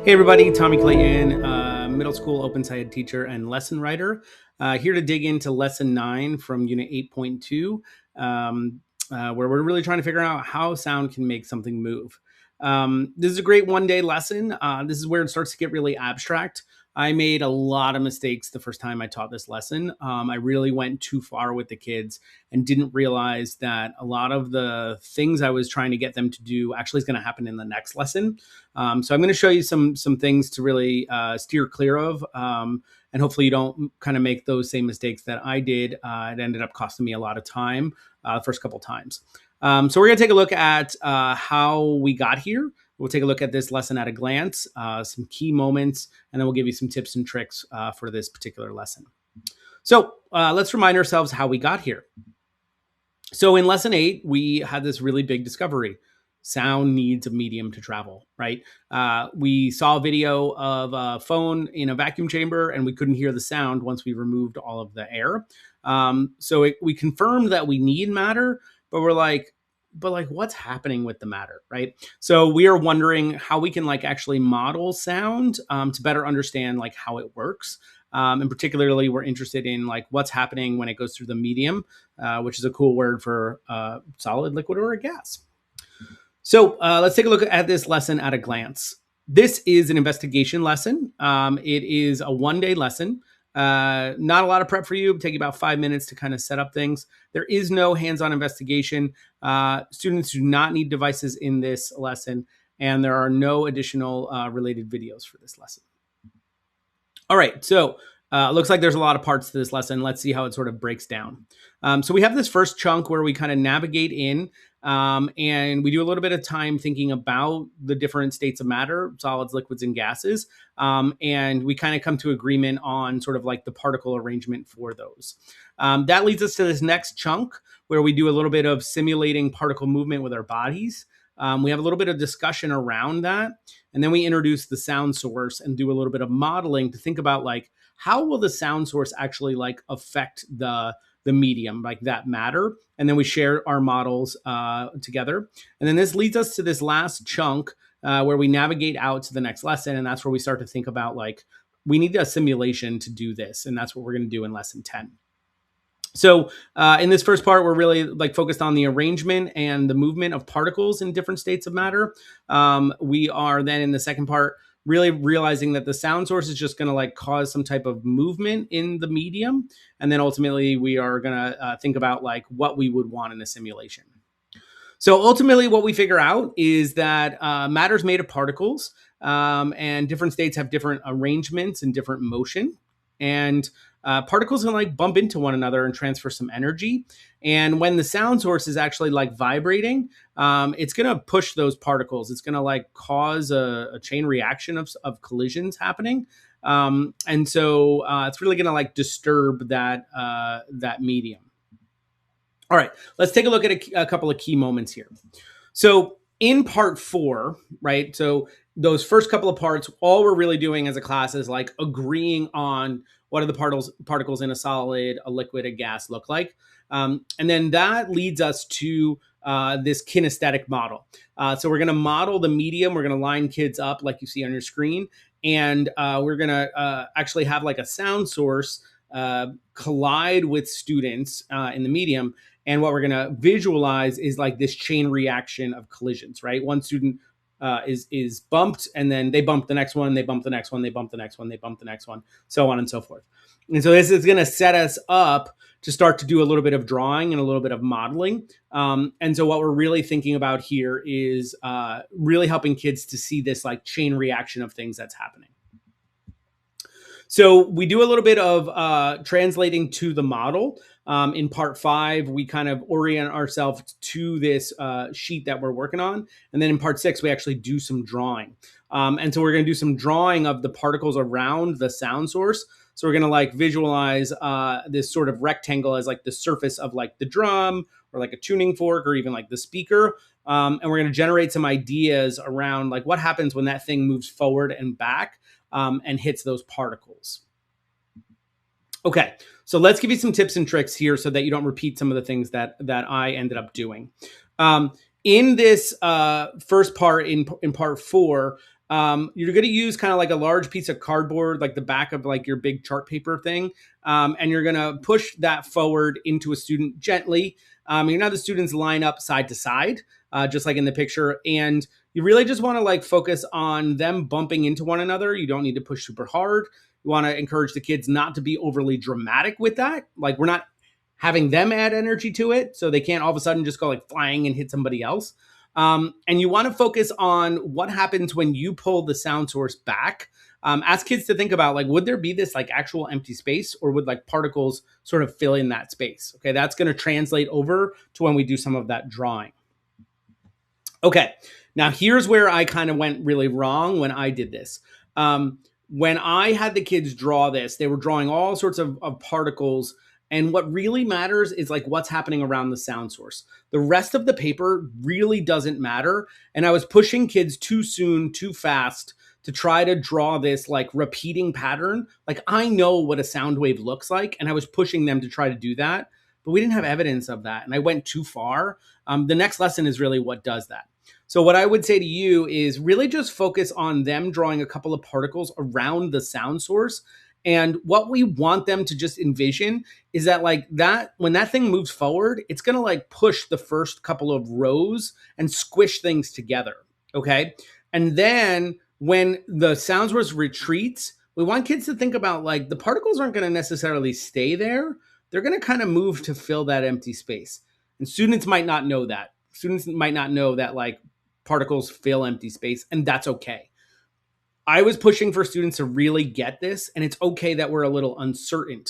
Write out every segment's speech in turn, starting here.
Hey everybody, Tommy Clayton, middle school OpenSciEd teacher and lesson writer, here to dig into lesson 9 from unit 8.2, where we're really trying to figure out how sound can make something move. This is a great one-day lesson. This is where it starts to get really abstract. I made a lot of mistakes the first time I taught this lesson. I really went too far with the kids and didn't realize that a lot of the things I was trying to get them to do actually is going to happen in the next lesson. So I'm going to show you some things to really steer clear of, and hopefully you don't kind of make those same mistakes that I did. It ended up costing me a lot of time the first couple times. So we're going to take a look at how we got here. We'll take a look at this lesson at a glance, some key moments, and then we'll give you some tips and tricks for this particular lesson. So let's remind ourselves how we got here. So in lesson 8, we had this really big discovery. Sound needs a medium to travel, right? We saw a video of a phone in a vacuum chamber and we couldn't hear the sound once we removed all of the air. So we confirmed that we need matter, but we're like, what's happening with the matter, right? So we are wondering how we can actually model sound to better understand how it works. And particularly we're interested in what's happening when it goes through the medium, which is a cool word for solid, liquid, or a gas. So let's take a look at this lesson at a glance. This is an investigation lesson. It is a one-day lesson. Not a lot of prep for you. It'll take you about 5 minutes to kind of set up things. There is no hands-on investigation. Students do not need devices in this lesson, and there are no additional related videos for this lesson. All right, so looks like there's a lot of parts to this lesson. Let's see how it sort of breaks down. So we have this first chunk where we kind of navigate in, and we do a little bit of time thinking about the different states of matter, solids, liquids, and gases. And we kind of come to agreement on sort of the particle arrangement for those. That leads us to this next chunk where we do a little bit of simulating particle movement with our bodies. We have a little bit of discussion around that. And then we introduce the sound source and do a little bit of modeling to think about how will the sound source actually affect the medium, that matter. And then we share our models together. And then this leads us to this last chunk where we navigate out to the next lesson. And that's where we start to think about we need a simulation to do this. And that's what we're going to do in lesson 10. So in this first part, we're really focused on the arrangement and the movement of particles in different states of matter. We are then in the second part really realizing that the sound source is just going to cause some type of movement in the medium. And then ultimately we are going to think about what we would want in a simulation. So ultimately what we figure out is that matter is made of particles, and different states have different arrangements and different motion. And particles can bump into one another and transfer some energy. And when the sound source is actually vibrating, it's going to push those particles. It's going to cause a chain reaction of collisions happening. And so it's really going to disturb that medium. All right, let's take a look at a couple of key moments here. So in part 4, right? So those first couple of parts, all we're really doing as a class is agreeing on what are the particles in a solid, a liquid, a gas look like. And then that leads us to this kinesthetic model. So we're going to model the medium. We're going to line kids up like you see on your screen. And we're going to actually have a sound source collide with students in the medium. And what we're going to visualize is this chain reaction of collisions, right? One student is bumped, and then they bump the next one, they bump the next one, they bump the next one, they bump the next one, so on and so forth. And so this is going to set us up to start to do a little bit of drawing and a little bit of modeling. And so what we're really thinking about here is really helping kids to see this chain reaction of things that's happening. So we do a little bit of translating to the model. In part 5, we kind of orient ourselves to this sheet that we're working on. And then in part 6, we actually do some drawing. And so we're going to do some drawing of the particles around the sound source. So we're going to visualize this sort of rectangle as the surface of the drum or a tuning fork or even the speaker. And we're going to generate some ideas around what happens when that thing moves forward and back and hits those particles. Okay, so let's give you some tips and tricks here so that you don't repeat some of the things that I ended up doing. In this first part, in part 4, You're going to use kind of like a large piece of cardboard, like the back of like your big chart paper thing. And you're going to push that forward into a student gently. You're going to have the students line up side to side, just like in the picture. And you really just want to like focus on them bumping into one another. You don't need to push super hard. You want to encourage the kids not to be overly dramatic with that. Like we're not having them add energy to it, so they can't all of a sudden just go like flying and hit somebody else. And you want to focus on what happens when you pull the sound source back. Ask kids to think about like, would there be this like actual empty space, or would like particles sort of fill in that space? Okay, that's going to translate over to when we do some of that drawing. Okay, now here's where I kind of went really wrong when I did this. When I had the kids draw this, they were drawing all sorts of particles. And what really matters is like what's happening around the sound source. The rest of the paper really doesn't matter. And I was pushing kids too soon, too fast to try to draw this like repeating pattern. Like I know what a sound wave looks like, and I was pushing them to try to do that, but we didn't have evidence of that. And I went too far. The next lesson is really what does that. So what I would say to you is really just focus on them drawing a couple of particles around the sound source. And what we want them to just envision is that like that, when that thing moves forward, it's going to like push the first couple of rows and squish things together. Okay. And then when the sound source retreats, we want kids to think about like the particles aren't going to necessarily stay there. They're going to kind of move to fill that empty space. And students might not know that. Students might not know that like particles fill empty space, and that's okay. I was pushing for students to really get this, and it's okay that we're a little uncertain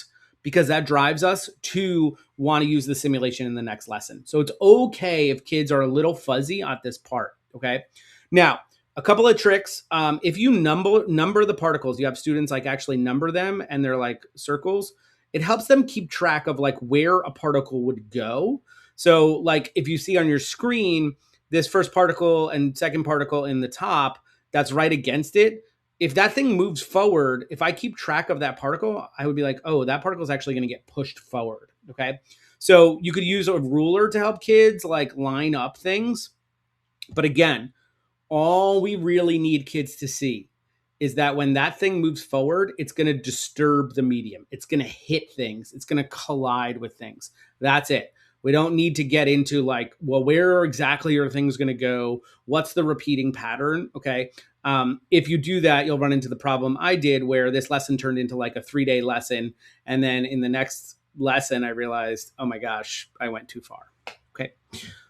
because that drives us to want to use the simulation in the next lesson. So it's okay if kids are a little fuzzy at this part, okay? Now, a couple of tricks. If you number the particles, you have students like actually number them and they're like circles, it helps them keep track of like where a particle would go. So like if you see on your screen, this first particle and second particle in the top, that's right against it. If that thing moves forward, if I keep track of that particle, I would be like, oh, that particle is actually going to get pushed forward. Okay. So you could use a ruler to help kids like line up things. But again, all we really need kids to see is that when that thing moves forward, it's going to disturb the medium. It's going to hit things. It's going to collide with things. That's it. We don't need to get into like, well, where exactly are things going to go? What's the repeating pattern? Okay. If you do that, you'll run into the problem I did where this lesson turned into like a 3-day lesson. And then in the next lesson, I realized, oh my gosh, I went too far. Okay.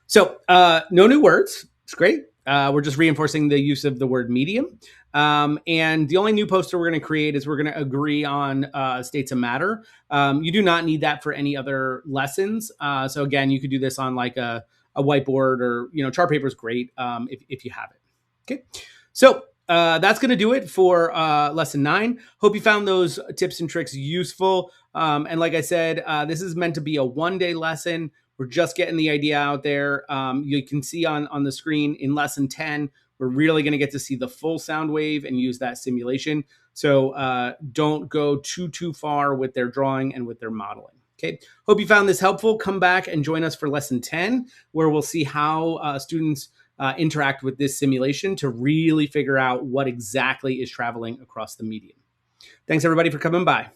So no new words. It's great. We're just reinforcing the use of the word medium. And the only new poster we're going to create is we're going to agree on states of matter. You do not need that for any other lessons. So again, you could do this on like a whiteboard or, chart paper is great if you have it. Okay. So that's going to do it for lesson 9. Hope you found those tips and tricks useful. And like I said, this is meant to be a 1-day lesson. We're just getting the idea out there. You can see on the screen in lesson 10, we're really going to get to see the full sound wave and use that simulation. So don't go too far with their drawing and with their modeling. Okay. Hope you found this helpful. Come back and join us for lesson 10, where we'll see how students interact with this simulation to really figure out what exactly is traveling across the medium. Thanks everybody for coming by.